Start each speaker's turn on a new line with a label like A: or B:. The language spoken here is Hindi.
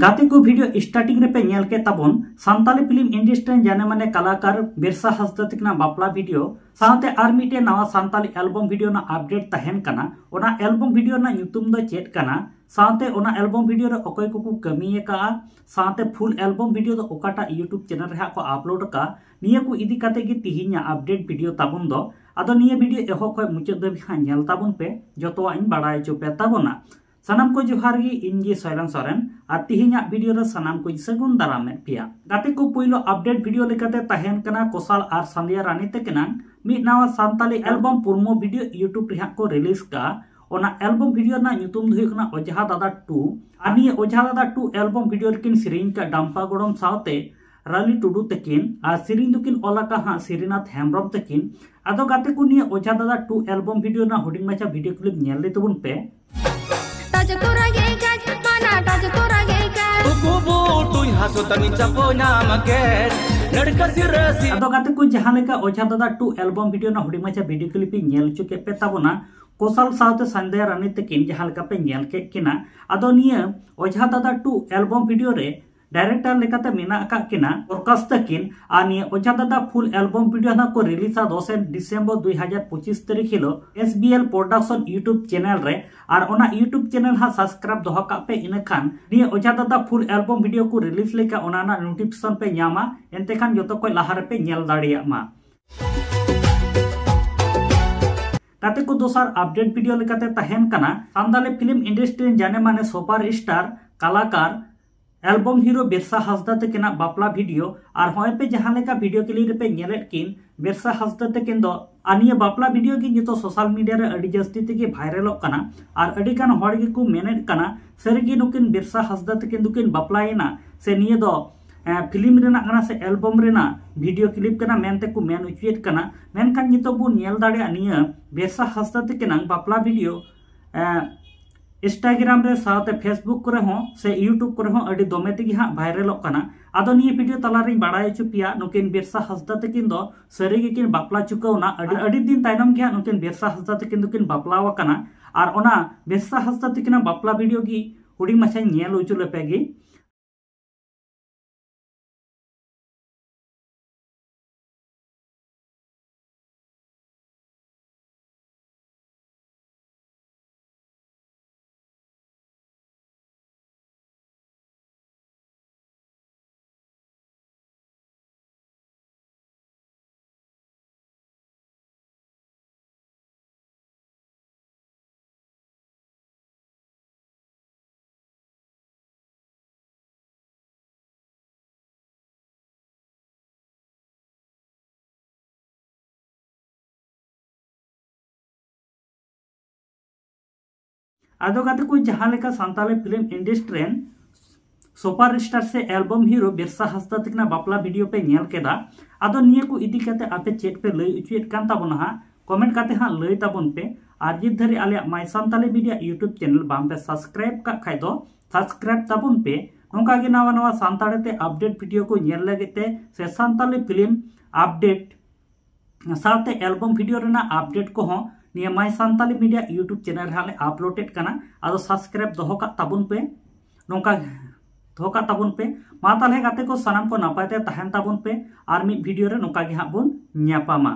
A: गाते को वीडियो स्टार्टिंग रे पे नेल के ताबन सान्ताली फिल्म इंडस्ट्री जाने माने कलाकार बिरसा हांसदा तकना बापला वीडियो साथे आर मिटे नवा सान्ताली एल्बम वीडियो ना अपडेट तहन कना ओना एल्बम वीडियो ना ᱧᱩᱛᱩᱢ दो चेट कना साथे ओना एल्बम वीडियो रे ओकय को कमी का साथे फुल एल्बम वीडियो दो ओकाटा यूट्यूब चैनल रे को अपलोड का निया को इदी काते गे तिहिnya अपडेट वीडियो ताबन दो आदो निया वीडियो एहो खय मुचाद दबि हा नेल ताबन पे जतोवा इन बाडाय चुपे ताबना सानाम को जोहार गी इंजी सैलन सोरेन और तिहिnya वीडियो रे सानाम को सगुन दारामे पिया गाते को पहिलो अपडेट वीडियो लेकाते तहन कना कोसाल और संध्या रानी तकना मी नवा सान्ताली एल्बम पुरमो वीडियो यूट्यूब रे को रिलीज का ओना एल्बम वीडियो ना ᱧᱩᱛᱩᱢ ᱫᱚ ᱦᱩᱭᱩᱜ ओझा दादा 2 और निये ओझा दादा 2 एल्बम वीडियो लेकिन सिरिंग का डांपा गोड़म सावते राली टुडू तकिन और सिरिंग दुकिन ओलाका हा श्रीनाथ हेम्ब्रम तकिन आदो गाते को निये ओझा दादा 2 एल्बम वीडियो ना हुडिंग माचा वीडियो क्लिप नेल ले तबुन पे आदो गाते को जहां लेका ओझा दादा 2 एल्बम वीडियो ना हुडिंग माचा वीडियो क्लिप नेल चुके पे ताबना कोसाल साथे संध्या रानी तकिन जहां लेका पे नेल के किना आदो निये ओझा दादा 2 एल्बम वीडियो रे डायरेक्टर लेकाते मेना का किना प्रकाश तकिन आ निये ओझा दादा फुल एल्बम वीडियो ना को रिलीज 2 डिसेंबर 2025 तारीख हिलो SBL प्रोडक्शन यूट्यूब चैनल रे और ओना यूट्यूब चैनल हा सब्सक्राइब दोहा का पे इने खान निये ओझा दादा फुल एल्बम वीडियो को रिलीज लेका ओना ना नोटिफिकेशन पे ᱧᱟᱢᱟ एनते खान जतो को लाहा रे पे नेल दाड़िया मा गाते को दोसार अपडेट वीडियो लेकाते तहन कना सान्ताली फिल्म इंडस्ट्री जाने माने सुपर स्टार कलाकार एल्बम हीरो बिरसा हांसदा तकिना बापला वीडियो और होय पे जहां लेका वीडियो क्लिप पे नेलेट किन बिरसा हांसदा तकिन दो आनिया बापला वीडियो की नितो सोशल मीडिया रे अडी जस्ती तके वायरल कना और अडी कान हड़ गे को मेनेट कना सरिगी नुकिन बिरसा हांसदा तकिन दुकिन बापलायना से निये दो फिल्म रेना कना से एल्बम रेना वीडियो क्लिप कना मेनते को मेन उचित कना मेनखान नितो बु नेल दाड़े निया बिरसा हांसदा तकिना बापला वीडियो इंस्टाग्राम रे साथे फेसबुक करे हो से यूट्यूब करे हो अडी दोमे तेगी हा वायरल कना आदो निये वीडियो तला रे बाडाय चुपिया नुकिन बिरसा हांसदा तकिन दो सरी गे किन बापला चुकौना अडी दिन तायनम के नुकिन बिरसा हांसदा तकिन दुकिन बापला वकना और ओना बिरसा हांसदा तकिन बापला वीडियो गी हुडी माछा नेल उचु लेपेगी आदो गाते को जहां लेका Santali film industry super star से एल्बम हीरो बिरसा हांसदा तकना बापला वीडियो पे नेल केदा आदो निये को इदी काते आपे चेट पे लई उचुएट कान ताबोना हा कमेंट काते हा लई ताबोन पे आर जित धरी आले माय सान्ताली मीडिया यूट्यूब चैनल बाम पे सब्सक्राइब का खाय दो सब्सक्राइब ताबोन पे नोंका गे नवा नवा सान्ताली ते अपडेट वीडियो को नेल लगेते से सान्ताली फिल्म अपडेट साथे एल्बम वीडियो रेना अपडेट को हो निये my Santali media YouTube channel हाले अपलोडेड कना आदो सब्सक्राइब दोहो का ताबुन पे नोंका दोहो का ताबुन पे मा ताले गाते को सनाम को नापायते तहन ताबुन पे आर मी वीडियो रे नोंका गे हाबुन ᱧᱟᱯᱟᱢᱟ।